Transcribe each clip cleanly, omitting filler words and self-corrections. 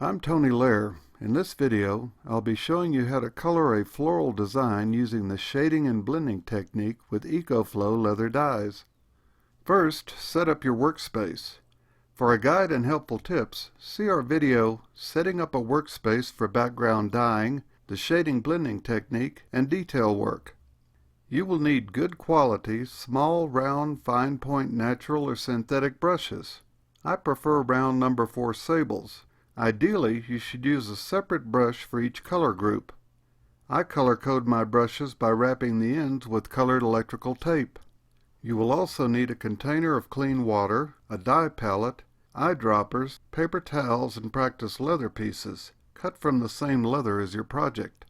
I'm Tony Lair. In this video, I'll be showing you how to color a floral design using the shading and blending technique with Eco Flo leather dyes. First, set up your workspace. For a guide and helpful tips, see our video Setting Up a Workspace for Background Dyeing, the Shading Blending Technique, and Detail Work. You will need good quality, small, round, fine point natural or synthetic brushes. I prefer round number 4 sables. Ideally, you should use a separate brush for each color group. I color code my brushes by wrapping the ends with colored electrical tape. You will also need a container of clean water, a dye palette, eyedroppers, paper towels, and practice leather pieces, cut from the same leather as your project.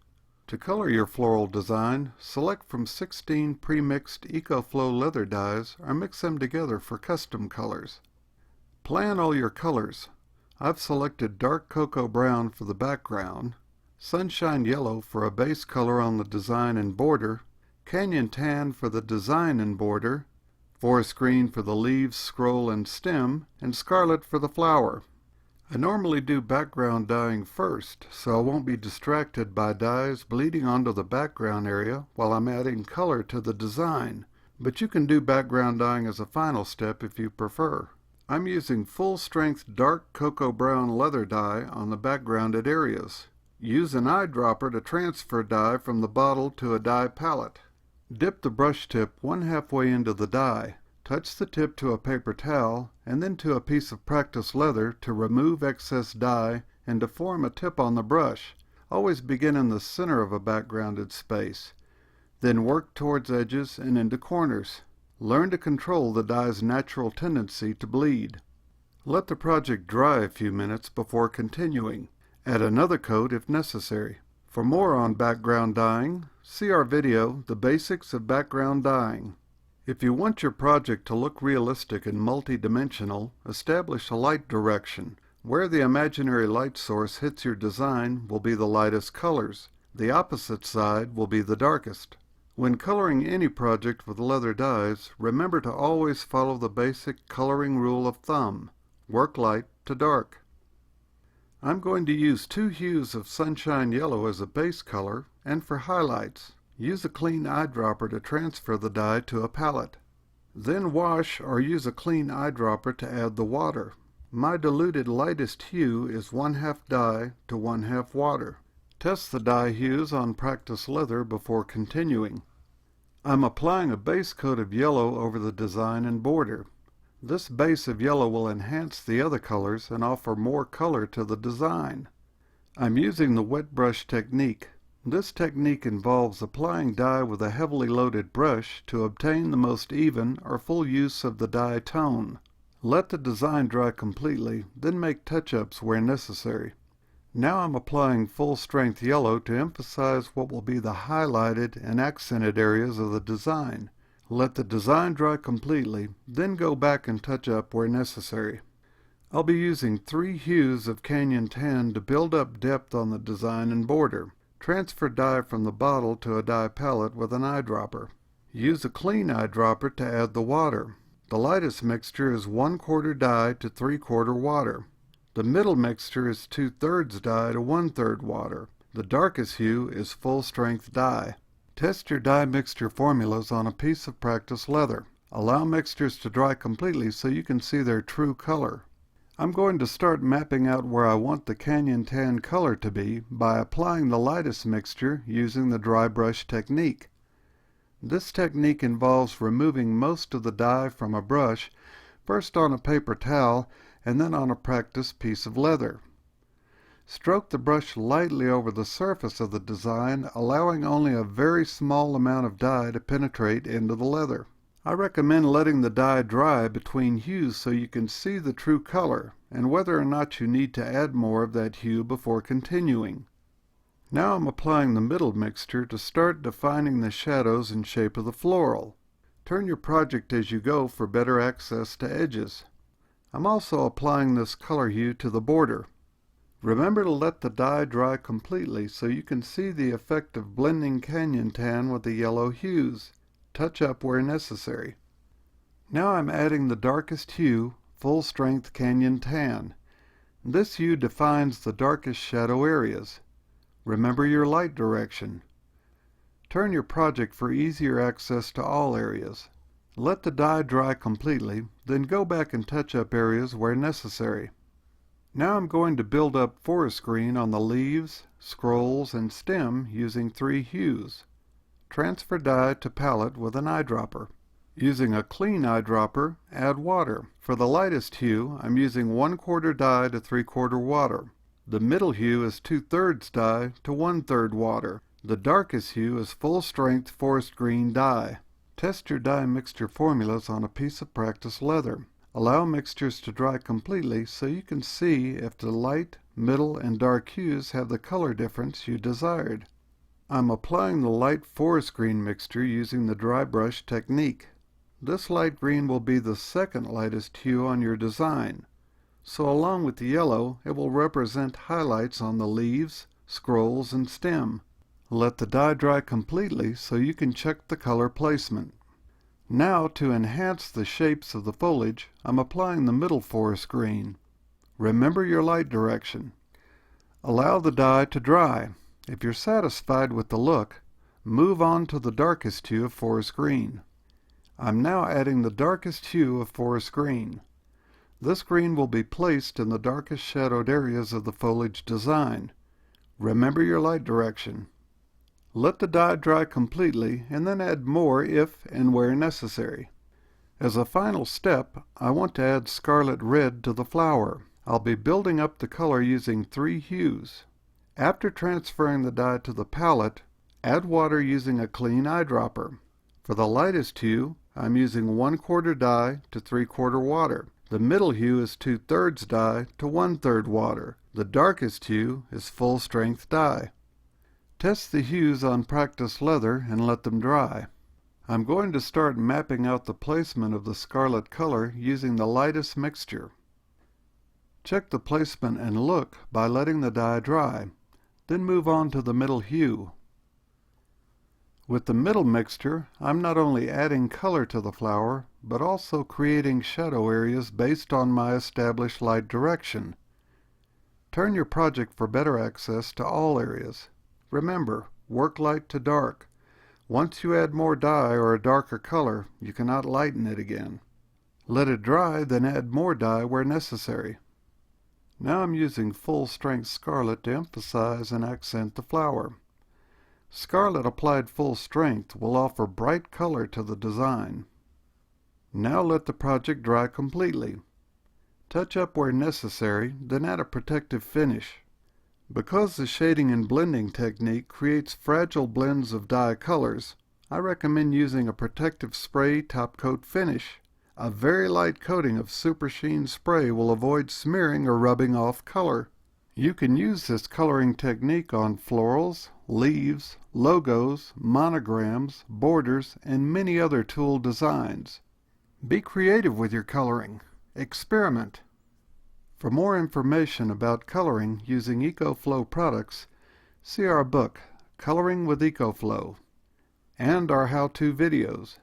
To color your floral design, select from 16 pre-mixed Eco Flo leather dyes or mix them together for custom colors. Plan all your colors. I've selected dark cocoa brown for the background, sunshine yellow for a base color on the design and border, canyon tan for the design and border, forest green for the leaves, scroll, and stem, and scarlet for the flower. I normally do background dyeing first, so I won't be distracted by dyes bleeding onto the background area while I'm adding color to the design, but you can do background dyeing as a final step if you prefer. I'm using full-strength dark cocoa brown leather dye on the backgrounded areas. Use an eyedropper to transfer dye from the bottle to a dye palette. Dip the brush tip 1/2 way into the dye. Touch the tip to a paper towel and then to a piece of practice leather to remove excess dye and to form a tip on the brush. Always begin in the center of a backgrounded space. Then work towards edges and into corners. Learn to control the dye's natural tendency to bleed. Let the project dry a few minutes before continuing. Add another coat if necessary. For more on background dyeing, see our video, The Basics of Background Dyeing. If you want your project to look realistic and multi-dimensional, establish a light direction. Where the imaginary light source hits your design will be the lightest colors. The opposite side will be the darkest. When coloring any project with leather dyes, remember to always follow the basic coloring rule of thumb. Work light to dark. I'm going to use 2 hues of sunshine yellow as a base color, and for highlights, use a clean eyedropper to transfer the dye to a palette. Then wash or use a clean eyedropper to add the water. My diluted lightest hue is 1/2 dye to 1/2 water. Test the dye hues on practice leather before continuing. I'm applying a base coat of yellow over the design and border. This base of yellow will enhance the other colors and offer more color to the design. I'm using the wet brush technique. This technique involves applying dye with a heavily loaded brush to obtain the most even or full use of the dye tone. Let the design dry completely, then make touch-ups where necessary. Now I'm applying full-strength yellow to emphasize what will be the highlighted and accented areas of the design. Let the design dry completely, then go back and touch up where necessary. I'll be using 3 hues of canyon tan to build up depth on the design and border. Transfer dye from the bottle to a dye palette with an eyedropper. Use a clean eyedropper to add the water. The lightest mixture is 1/4 dye to 3/4 water. The middle mixture is 2/3 dye to 1/3 water. The darkest hue is full-strength dye. Test your dye mixture formulas on a piece of practice leather. Allow mixtures to dry completely so you can see their true color. I'm going to start mapping out where I want the canyon tan color to be by applying the lightest mixture using the dry brush technique. This technique involves removing most of the dye from a brush, first on a paper towel and then on a practice piece of leather. Stroke the brush lightly over the surface of the design, allowing only a very small amount of dye to penetrate into the leather. I recommend letting the dye dry between hues so you can see the true color and whether or not you need to add more of that hue before continuing. Now I'm applying the middle mixture to start defining the shadows and shape of the floral. Turn your project as you go for better access to edges. I'm also applying this color hue to the border. Remember to let the dye dry completely so you can see the effect of blending canyon tan with the yellow hues. Touch up where necessary. Now I'm adding the darkest hue, full-strength canyon tan. This hue defines the darkest shadow areas. Remember your light direction. Turn your project for easier access to all areas. Let the dye dry completely, then go back and touch up areas where necessary. Now I'm going to build up forest green on the leaves, scrolls, and stem using 3 hues. Transfer dye to palette with an eyedropper. Using a clean eyedropper, add water. For the lightest hue, I'm using 1/4 dye to 3/4 water. The middle hue is 2/3 dye to 1/3 water. The darkest hue is full-strength forest green dye. Test your dye mixture formulas on a piece of practice leather. Allow mixtures to dry completely so you can see if the light, middle, and dark hues have the color difference you desired. I'm applying the light forest green mixture using the dry brush technique. This light green will be the second lightest hue on your design, so along with the yellow, it will represent highlights on the leaves, scrolls, and stem. Let the dye dry completely so you can check the color placement. Now, to enhance the shapes of the foliage, I'm applying the middle forest green. Remember your light direction. Allow the dye to dry. If you're satisfied with the look, move on to the darkest hue of forest green. I'm now adding the darkest hue of forest green. This green will be placed in the darkest shadowed areas of the foliage design. Remember your light direction. Let the dye dry completely and then add more if and where necessary. As a final step, I want to add scarlet red to the flower. I'll be building up the color using 3 hues. After transferring the dye to the palette, add water using a clean eyedropper. For the lightest hue, I'm using 1/4 dye to 3/4 water. The middle hue is 2/3 dye to 1/3 water. The darkest hue is full-strength dye. Test the hues on practice leather and let them dry. I'm going to start mapping out the placement of the scarlet color using the lightest mixture. Check the placement and look by letting the dye dry, then move on to the middle hue. With the middle mixture, I'm not only adding color to the flower, but also creating shadow areas based on my established light direction. Turn your project for better access to all areas. Remember, work light to dark. Once you add more dye or a darker color, you cannot lighten it again. Let it dry, then add more dye where necessary. Now I'm using full-strength scarlet to emphasize and accent the flower. Scarlet applied full strength will offer bright color to the design. Now let the project dry completely. Touch up where necessary, then add a protective finish. Because the shading and blending technique creates fragile blends of dye colors, I recommend using a protective spray top coat finish. A very light coating of super sheen spray will avoid smearing or rubbing off color. You can use this coloring technique on florals, leaves, logos, monograms, borders, and many other tool designs. Be creative with your coloring. Experiment. For more information about coloring using Eco Flo products, see our book, Coloring with Eco Flo, and our how-to videos.